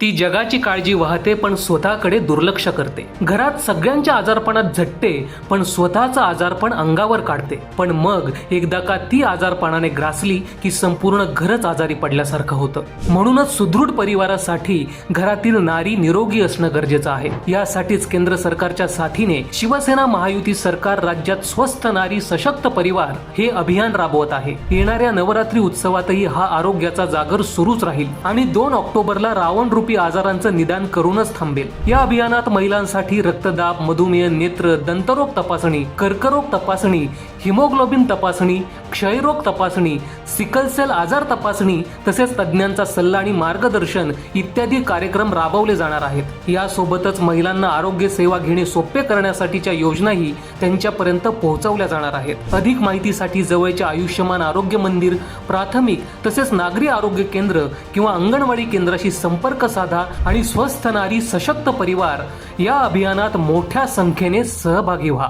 ती जगाची काळजी वाहते पण स्वतःकडे दुर्लक्ष करते. घरात सगळ्यांच्या आजारपणात झटते पण स्वतःचा आजारपण अंगावर काढते. पण मग एकदा का ती आजारपणाने ग्रासली की संपूर्ण घरच आजारी पडल्यासारखं होतं. म्हणूनच सुदृढ परिवारासाठी घरातील नारी निरोगी असणं गरजेचं आहे. यासाठीच केंद्र सरकारच्या साथीने शिवसेना महायुती सरकार राज्यात स्वस्थ नारी सशक्त परिवार हे अभियान राबवत आहे. येणाऱ्या नवरात्री उत्सवातही हा आरोग्याचा जागर सुरूच राहील आणि 2 ऑक्टोबरला रावण रूपी आजारांचं निदान करूनच थांबेल. या अभियानात महिलांसाठी रक्तदाब, मधुमेह, नेत्र, दंतरोग तपासणी, कर्करोग तपासणी, हिमोग्लोबिन तपासणी, क्षयरोग तपासणी, सिकल सेल आजार तपासणी तसेच तज्ज्ञांचा सल्ला आणि मार्गदर्शन इत्यादी कार्यक्रम राबवले जाणार आहेत. यासोबतच महिलांना आरोग्य सेवा घेणे सोपे करण्यासाठीच्या योजनाही त्यांच्यापर्यंत पोहोचवल्या जाणार आहेत. अधिक माहितीसाठी जवळच्या आयुष्यमान आरोग्य मंदिर, प्राथमिक तसेच नागरी आरोग्य केंद्र किंवा अंगणवाडी केंद्राशी संपर्क साधा आणि स्वस्थ नारी सशक्त परिवार या अभियानात मोठ्या संख्येने सहभागी व्हा.